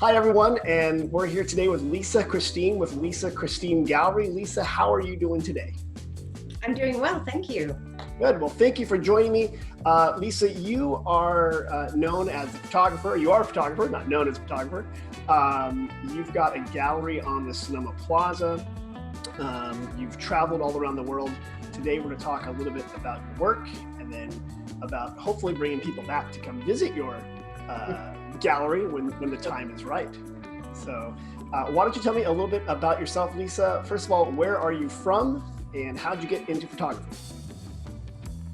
Hi, everyone, and we're here today with Lisa Kristine with Lisa Kristine Gallery. Lisa, how are you doing today? I'm doing well, thank you. Good. Well, thank you for joining me. Lisa, you are known as a photographer. You are a photographer, not known as a photographer. You've got a gallery on the Sonoma Plaza. You've traveled all around the world. Today, we're going to talk a little bit about your work and then about hopefully bringing people back to come visit your gallery when the time is right. So why don't you tell me a little bit about yourself, Lisa? First of all, where are you from and how'd you get into photography?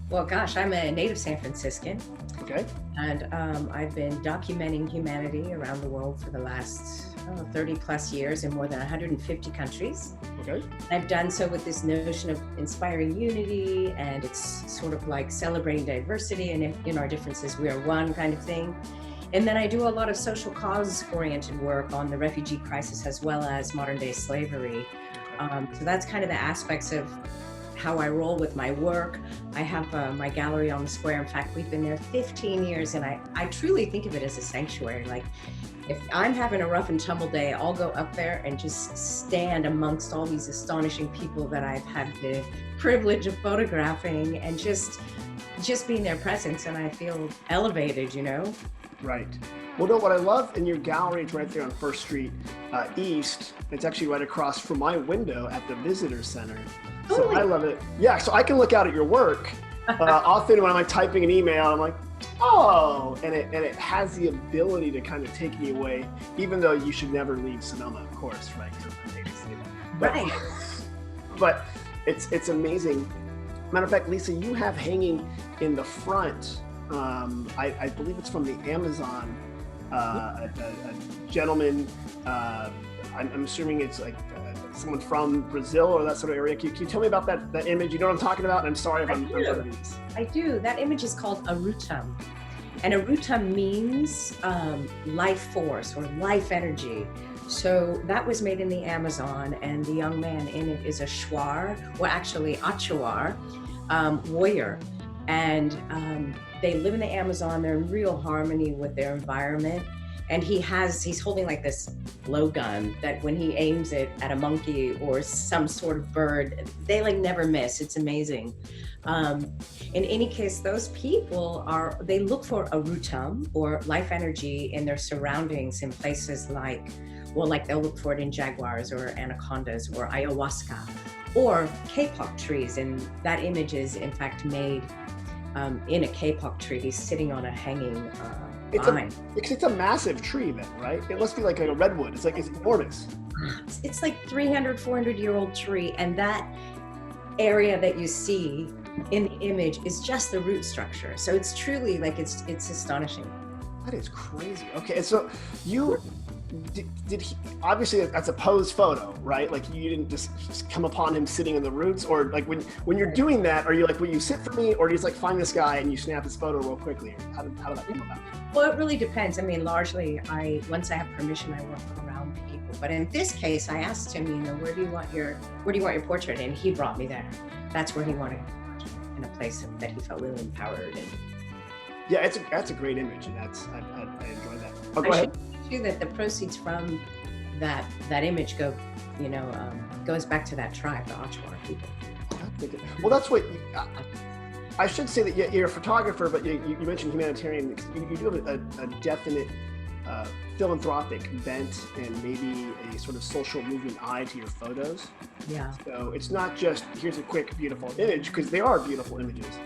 Well, gosh, I'm a native San Franciscan. Okay. And I've been documenting humanity around the world for the last 30 plus years in more than 150 countries. Okay. I've done so with this notion of inspiring unity, and it's sort of like celebrating diversity, and in our differences we are one kind of thing. And then I do a lot of social cause-oriented work on the refugee crisis as well as modern-day slavery. So that's kind of the aspects of how I roll with my work. I have my gallery on the square. In fact, we've been there 15 years, and I truly think of it as a sanctuary. Like, if I'm having a rough and tumble day, I'll go up there and just stand amongst all these astonishing people that I've had the privilege of photographing, and just be in their presence, and I feel elevated, you know? Right. Well, no, what I love in your gallery, it's right there on First Street East. It's actually right across from my window at the Visitor Center. So Totally. I love it. Yeah, so I can look out at your work. Often when I'm like typing an email, I'm like, oh, and it has the ability to kind of take me away, even though you should never leave Sonoma, of course, right? Right. But it's amazing. Matter of fact, Lisa, you have hanging in the front, I believe it's from the Amazon, a gentleman, I'm assuming it's like someone from Brazil or that sort of area. Can you tell me about that image? You know what I'm talking about? And I'm sorry if I'm these. I do. That image is called a rutum. And a rutum means life force or life energy. So that was made in the Amazon, and the young man in it is a shuar, well, actually Achuar, warrior. And they live in the Amazon. They're in real harmony with their environment. And he's holding like this blowgun that when he aims it at a monkey or some sort of bird, they like never miss. It's amazing. In any case, those people they look for a rutum or life energy in their surroundings in places like they'll look for it in jaguars or anacondas or ayahuasca or kapok trees. And that image is in fact made in a kapok tree. He's sitting on a hanging vine. It's a massive tree then, right? It must be like a redwood. It's enormous. It's like 300, 400-year-old tree. And that area that you see in the image is just the root structure. So it's truly like, it's astonishing. That is crazy. Okay, so you did he, obviously that's a posed photo, right? Like you didn't just come upon him sitting in the roots, or like when you're doing that, are you like, will you sit for me, or do you just like find this guy and you snap his photo real quickly? How did that come about? Well, it really depends. I mean, largely, once I have permission, I work around people. But in this case, I asked him, where do you want your portrait? And he brought me there. That's where he wanted it, in a place that he felt really empowered in. Yeah, that's a great image, and I enjoy that. Oh, go ahead. Too, that the proceeds from that image goes back to that tribe, the Achuar people. Well, that's what I should say, that you're a photographer, but you mentioned humanitarian. You do have a definite philanthropic bent and maybe a sort of social movement eye to your photos. Yeah. So it's not just here's a quick beautiful image, because they are beautiful images,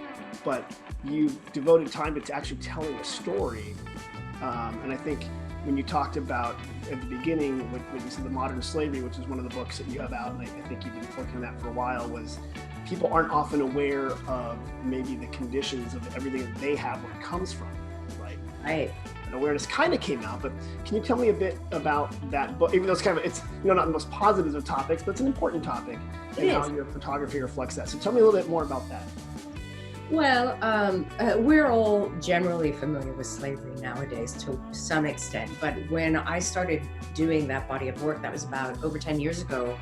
but you've devoted time to actually telling a story. And I think when you talked about at the beginning, when you said the modern slavery, which is one of the books that you have out, and I think you've been working on that for a while, was people aren't often aware of maybe the conditions of everything that they have, where it comes from, right? Right. And awareness kind of came out, but can you tell me a bit about that book? Even though it's it's not the most positive of topics, but it's an important topip, and how your photography reflects that. So tell me a little bit more about that. Well, we're all generally familiar with slavery nowadays to some extent, but when I started doing that body of work, that was about over 10 years ago,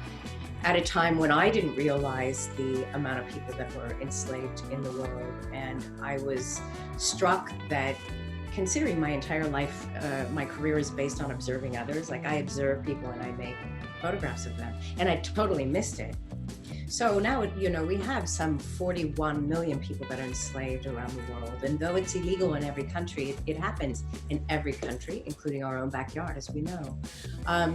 at a time when I didn't realize the amount of people that were enslaved in the world. And I was struck that considering my entire life, my career is based on observing others. Like I observe people and I make photographs of them, and I totally missed it. So now, we have some 41 million people that are enslaved around the world. And though it's illegal in every country, it happens in every country, including our own backyard, as we know.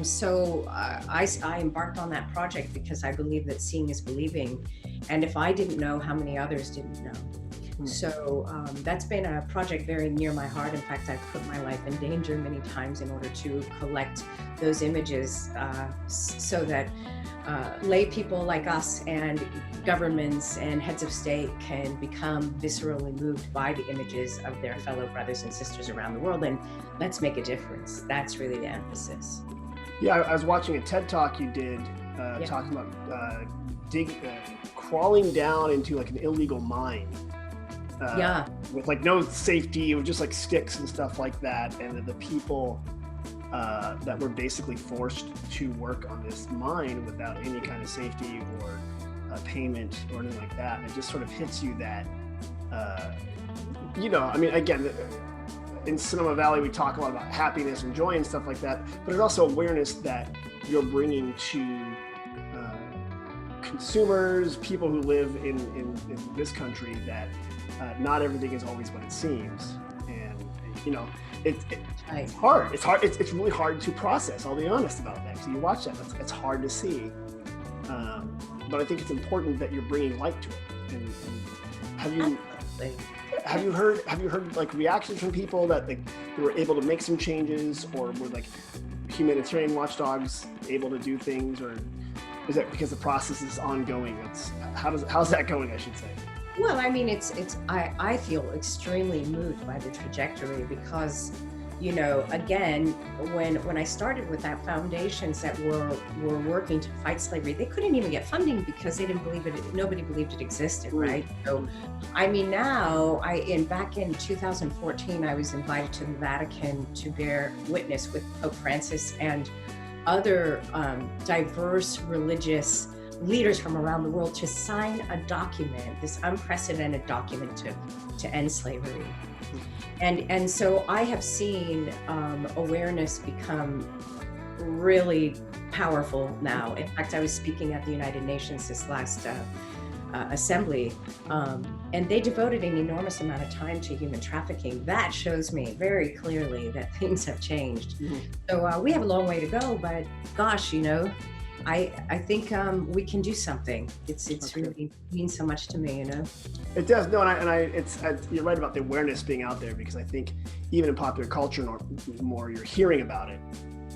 So I embarked on that project because I believe that seeing is believing. And if I didn't know, how many others didn't know? So that's been a project very near my heart. In fact, I've put my life in danger many times in order to collect those images so that lay people like us and governments and heads of state can become viscerally moved by the images of their fellow brothers and sisters around the world. And let's make a difference. That's really the emphasis. Yeah, I was watching a TED Talk you did talking about crawling down into like an illegal mine. With like no safety, it was just like sticks and stuff like that. And the people that were basically forced to work on this mine without any kind of safety or payment or anything like that. And it just sort of hits you that, I mean, again, in Sonoma Valley, we talk a lot about happiness and joy and stuff like that, but there's also awareness that you're bringing to consumers, people who live in this country, that not everything is always what it seems. And, it's hard. It's hard. It's really hard to process. I'll be honest about that. So you watch that, it's hard to see. But I think it's important that you're bringing light to it. And have you heard like reactions from people that they were able to make some changes, or were like humanitarian watchdogs able to do things, or is that because the process is ongoing? How's that going, I should say? Well, I mean, I feel extremely moved by the trajectory because, again, when I started with that, foundations that were working to fight slavery, they couldn't even get funding because they didn't believe it. Nobody believed it existed, right? So, I mean, now, back in 2014, I was invited to the Vatican to bear witness with Pope Francis and other diverse religious leaders from around the world to sign a document, this unprecedented document to end slavery. And so I have seen awareness become really powerful now. In fact, I was speaking at the United Nations this last assembly, and they devoted an enormous amount of time to human trafficking. That shows me very clearly that things have changed. So we have a long way to go, but gosh, I think we can do something. It's really means so much to me, It does. No, and you're right about the awareness being out there, because I think even in popular culture more you're hearing about it,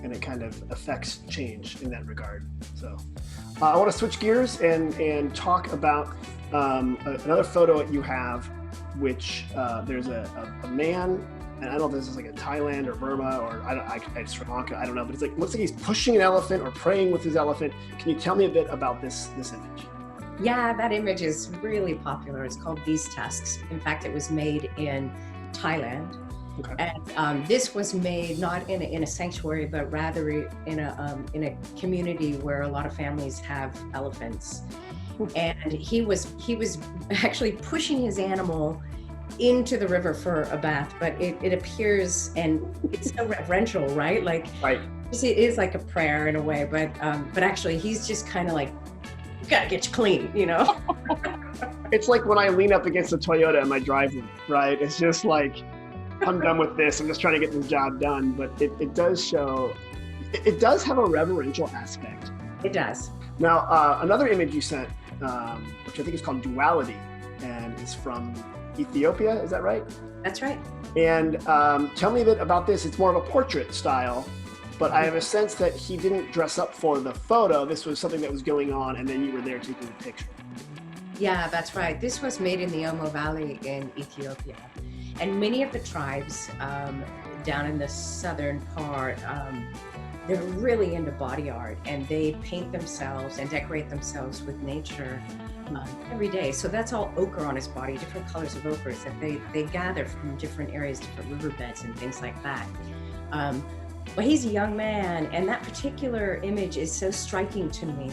and it kind of affects change in that regard. So I want to switch gears and talk about another photo that you have, which there's a man. And I don't know if this is like in Thailand or Burma or Sri Lanka, I don't know, but it looks like he's pushing an elephant or praying with his elephant. Can you tell me a bit about this image? Yeah, that image is really popular. It's called Beast Tusks. In fact, it was made in Thailand. Okay. And this was made not in a sanctuary, but rather in a community where a lot of families have elephants. And he was actually pushing his animal into the river for a bath, but it appears, and it's so reverential, right? Right. It is like a prayer in a way, but actually he's just kind of like, you gotta get you clean, It's like when I lean up against a Toyota in my driveway, right? It's just like, I'm done with this. I'm just trying to get this job done. But it does show, it does have a reverential aspect. It does. Now, another image you sent, which I think is called Duality, and is from Ethiopia, is that right? That's right. And tell me a bit about this. It's more of a portrait style, but I have a sense that he didn't dress up for the photo. This was something that was going on, and then you were there taking the picture. Yeah, that's right. This was made in the Omo Valley in Ethiopia. And many of the tribes down in the southern part, they're really into body art, and they paint themselves and decorate themselves with nature every day. So that's all ochre on his body, different colors of ochres that they gather from different areas, different riverbeds and things like that. But he's a young man, and that particular image is so striking to me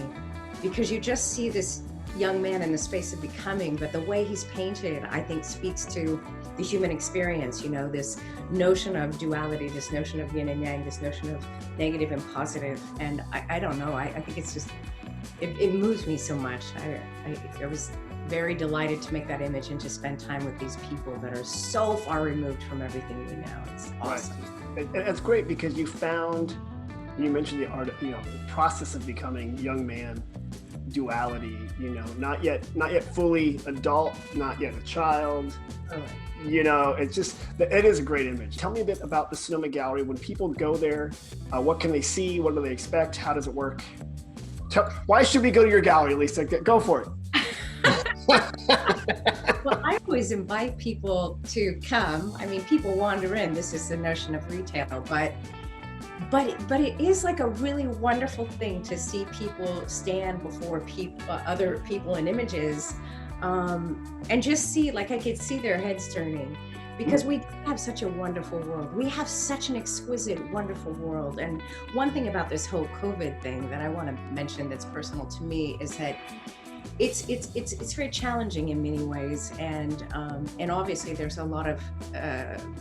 because you just see this young man in the space of becoming, but the way he's painted, I think, speaks to the human experience, you know, this notion of duality, this notion of yin and yang, this notion of negative and positive. And I don't know, I think it's just, it moves me so much. I was very delighted to make that image and to spend time with these people that are so far removed from everything we know. It's awesome. Right. And it's great because you mentioned the art, you know, the process of becoming young man, duality, you know, not yet fully adult, not yet a child. Oh. You know, it is a great image. Tell me a bit about the Sonoma Gallery. When people go there, what can they see? What do they expect? How does it work? Why should we go to your gallery, Lisa? Go for it. Well, I always invite people to come. I mean, people wander in. This is the notion of retail, but it is like a really wonderful thing to see people stand before other people and images, and just see, like, I could see their heads turning, because we have such a wonderful world. We have such an exquisite, wonderful world. And one thing about this whole COVID thing that I want to mention that's personal to me is that it's very challenging in many ways, and obviously there's a lot of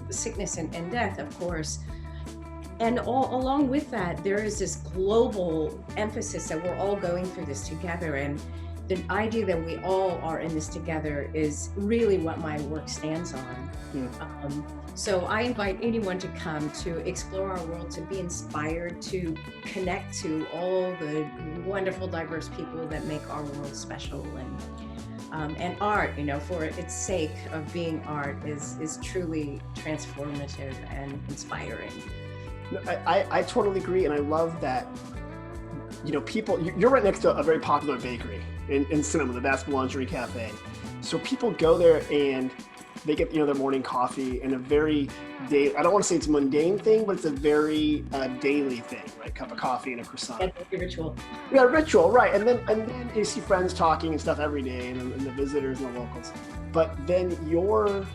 sickness and death, of course. And along with that, there is this global emphasis that we're all going through this together. And the idea that we all are in this together is really what my work stands on. So I invite anyone to come to explore our world, to be inspired, to connect to all the wonderful, diverse people that make our world special. And art, you know, for its sake of being art, is truly transformative and inspiring. I totally agree, and I love that, you know, you're right next to a very popular bakery in Sonoma, the Basque Boulangerie Cafe. So people go there and they get, you know, their morning coffee, and a very I don't want to say it's a mundane thing, but it's a very daily thing, right? Cup of coffee and a croissant. Yeah, ritual. Yeah, ritual, right? And then you see friends talking and stuff every day, and the visitors and the locals. But then your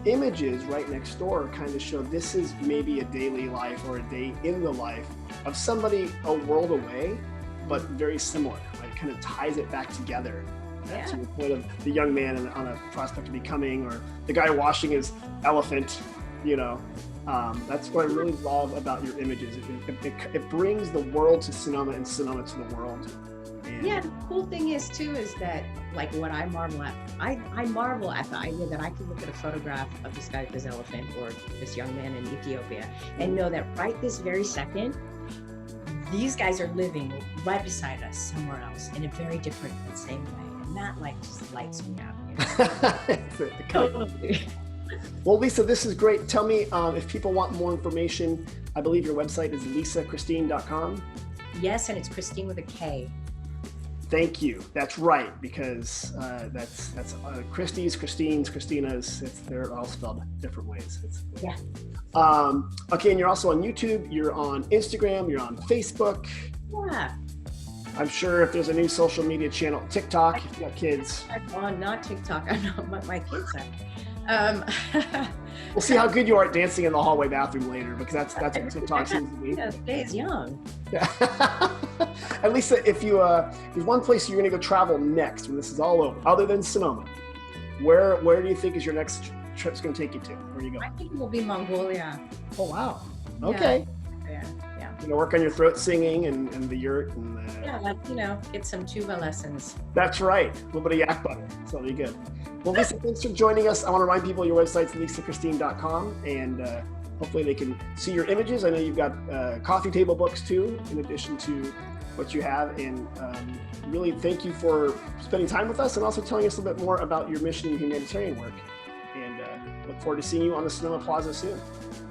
images right next door kind of show this is maybe a daily life or a day in the life of somebody a world away, but very similar, right? Kind of ties it back together. Yeah. To the point of the young man on a prospect of becoming, or the guy washing his elephant, you know. That's what I really love about your images. It brings the world to Sonoma and Sonoma to the world. And yeah, the cool thing is too, is that, like, what I marvel at, I marvel at the idea that I could look at a photograph of this guy with his elephant or this young man in Ethiopia and know that right this very second, these guys are living right beside us somewhere else in a very different but same way. And that, like, just lights me up. You know? Totally. Well, Lisa, this is great. Tell me, if people want more information, I believe your website is lisakristine.com. Yes, and it's Kristine with a K. Thank you. That's right, because that's Christie's, Kristine's, Christina's. They're all spelled different ways. Yeah. Okay, and you're also on YouTube. You're on Instagram. You're on Facebook. Yeah. I'm sure if there's a new social media channel, TikTok, if you've got kids. I'm on, not TikTok. I'm not, but my kids are. We'll see how good you are at dancing in the hallway bathroom later, because that's what TikTok seems to be. Yeah, stays young. And Lisa, if there's one place you're going to go travel next when this is all over, other than Sonoma, where do you think is your next trip's going to take you to? Where are you going? I think it will be Mongolia. Oh wow. Okay. Yeah. You know, work on your throat singing and the yurt and yeah, like, you know, get some tuba lessons. That's right. A little bit of yak butter. So that'll be good. Well, Lisa, thanks for joining us. I want to remind people your website's lisakristine.com, and hopefully they can see your images. I know you've got coffee table books too, in addition to what you have. And really thank you for spending time with us and also telling us a little bit more about your mission and humanitarian work. And look forward to seeing you on the Sonoma Plaza soon.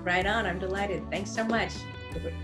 Right on. I'm delighted. Thanks so much. Perfect.